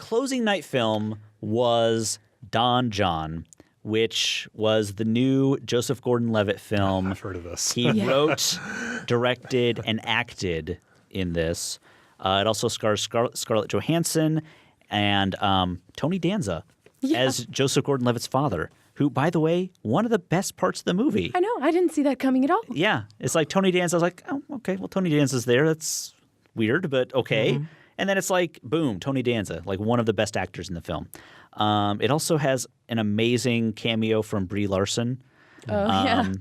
closing night film was Don Jon, which was the new Joseph Gordon-Levitt film. I've heard of this. He wrote, directed, and acted in this. It also stars Scarlett Johansson and Tony Danza as Joseph Gordon-Levitt's father, who, by the way, one of the best parts of the movie. I know. I didn't see that coming at all. Yeah. It's like Tony Danza. I was like, oh, okay, well, Tony Danza's there. That's weird, but okay. Mm-hmm. And then it's like, boom, Tony Danza, like one of the best actors in the film. It also has an amazing cameo from Brie Larson. Oh, yeah.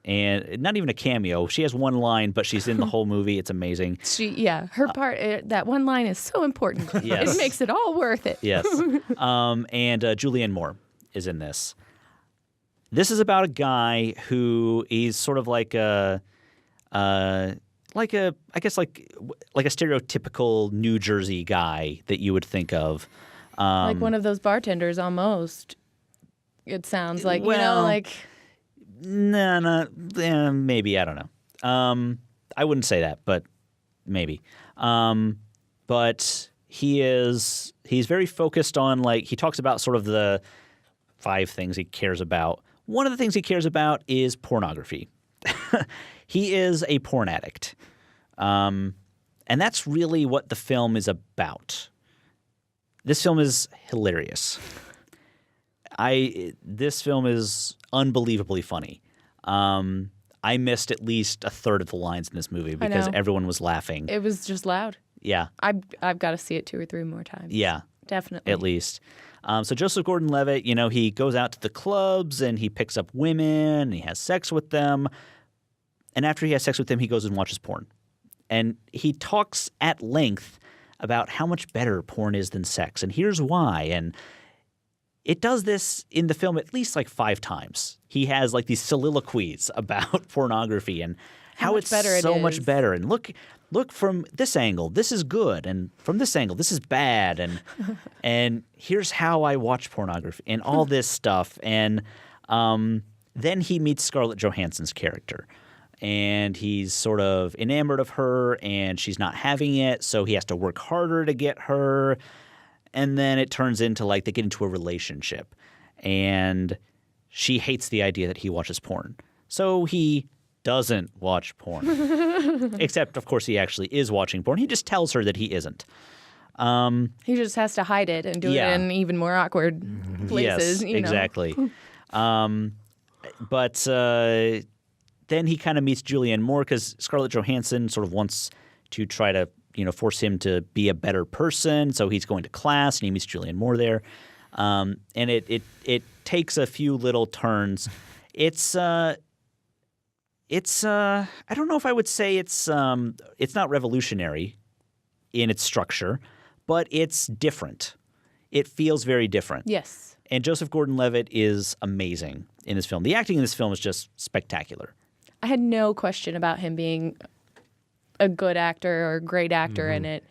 And not even a cameo. She has one line, but she's in the whole movie. It's amazing. Her part, that one line is so important. Yes. It makes it all worth it. Yes. And Julianne Moore is in this. This is about a guy who he's sort of like a stereotypical New Jersey guy that you would think of. Like one of those bartenders almost. It sounds like, maybe, I don't know. I wouldn't say that, but maybe. But he's very focused on, like, he talks about sort of the 5 things he cares about. One of the things he cares about is pornography. He is a porn addict. And that's really what the film is about. This film is hilarious. This film is unbelievably funny. I missed at least a third of the lines in this movie because everyone was laughing. It was just loud. Yeah. I've got to see it 2 or 3 more times. Yeah. Definitely. At least. So Joseph Gordon-Levitt, he goes out to the clubs and he picks up women and he has sex with them. And after he has sex with them, he goes and watches porn. And he talks at length about how much better porn is than sex. And here's why. And it does this in the film at least like 5 times. He has like these soliloquies about pornography and how it's so much better. And look from this angle, this is good, and from this angle, this is bad, and here's how I watch pornography and all this stuff. And then he meets Scarlett Johansson's character, and he's sort of enamored of her, and she's not having it, so he has to work harder to get her. And then it turns into like they get into a relationship, and she hates the idea that he watches porn, so he doesn't watch porn. Except, of course, he actually is watching porn. He just tells her that he isn't. He just has to hide it and do it in even more awkward places. Yes, exactly. But then he kind of meets Julianne Moore because Scarlett Johansson sort of wants to try to force him to be a better person. So he's going to class and he meets Julianne Moore there. And it takes a few little turns. It's I don't know if I would say it's not revolutionary in its structure, but it's different. It feels very different. Yes. And Joseph Gordon-Levitt is amazing in this film. The acting in this film is just spectacular. I had no question about him being a good actor or a great actor in it.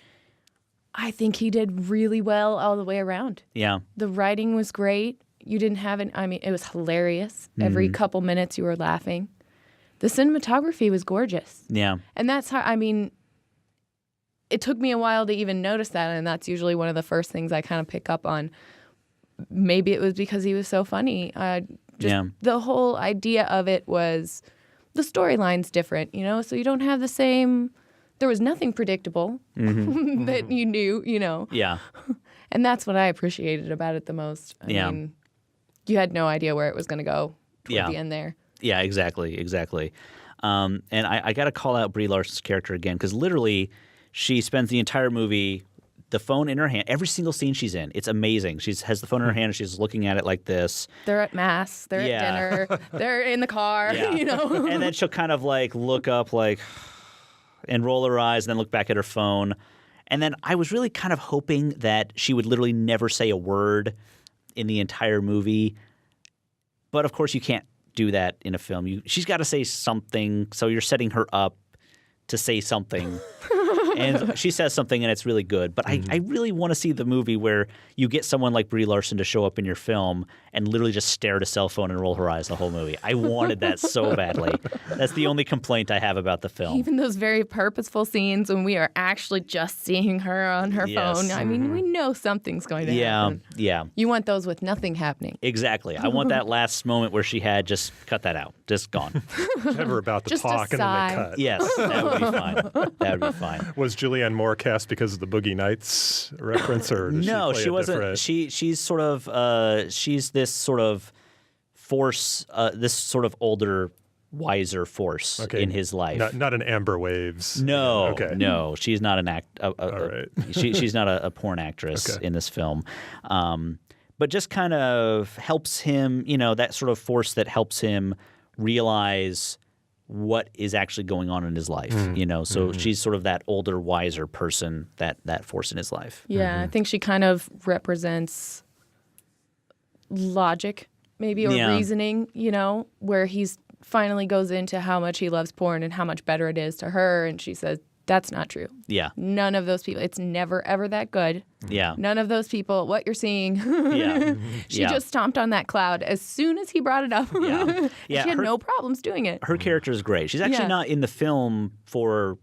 I think he did really well all the way around. Yeah. The writing was great. You didn't have it was hilarious. Every couple minutes you were laughing. The cinematography was gorgeous. Yeah. And that's how, it took me a while to even notice that, and that's usually one of the first things I kind of pick up on. Maybe it was because he was so funny. The whole idea of it was the storyline's different, so you don't have the same. There was nothing predictable that you knew, Yeah. And that's what I appreciated about it the most. I mean, you had no idea where it was going to go toward the end there. Yeah, exactly. And I got to call out Brie Larson's character again because literally she spends the entire movie, the phone in her hand, every single scene she's in. It's amazing. She has the phone in her hand and she's looking at it like this. They're at mass. They're at dinner. They're in the car, And then she'll kind of like look up and roll her eyes and then look back at her phone. And then I was really kind of hoping that she would literally never say a word in the entire movie. But of course you can't do that in a film. She's got to say something, so you're setting her up to say something. And she says something and it's really good. But I really want to see the movie where you get someone like Brie Larson to show up in your film and literally just stare at a cell phone and roll her eyes the whole movie. I wanted that so badly. That's the only complaint I have about the film. Even those very purposeful scenes when we are actually just seeing her on her phone. I mean, we know something's going to happen. Yeah. You want those with nothing happening. Exactly. I want that last moment where she had just cut that out. Just gone. Never about to Just talk a and then sigh. they cut. Yes, that would be fine. That would be fine. Was Julianne Moore cast because of the Boogie Nights reference, or did No, she play she a wasn't. different- She's sort of she's this sort of force, this sort of older, wiser force in his life. Not an Amber Waves. No, Okay. no, she's not an All right. she's not a porn actress Okay. in this film. But just kind of helps him, that sort of force that helps him realize what is actually going on in his life, So she's sort of that older, wiser person, that force in his life. Yeah, I think she kind of represents logic, maybe, or reasoning, where he's finally goes into how much he loves porn and how much better it is to her. And she says, that's not true. Yeah. None of those people. It's never, ever that good. Yeah. None of those people, what you're seeing. Yeah. She just stomped on that cloud as soon as he brought it up. Yeah. She had no problems doing it. Her character is great. She's actually not in the film for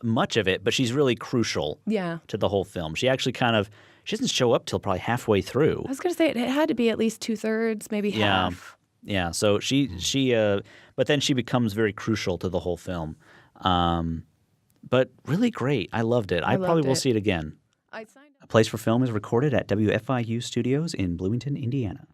much of it, but she's really crucial to the whole film. She actually she doesn't show up till probably halfway through. I was going to say it had to be at least 2/3, maybe half. Yeah. So she but then she becomes very crucial to the whole film. But really great. I loved it. I probably will see it again. I signed up. A Place for Film is recorded at WFIU Studios in Bloomington, Indiana.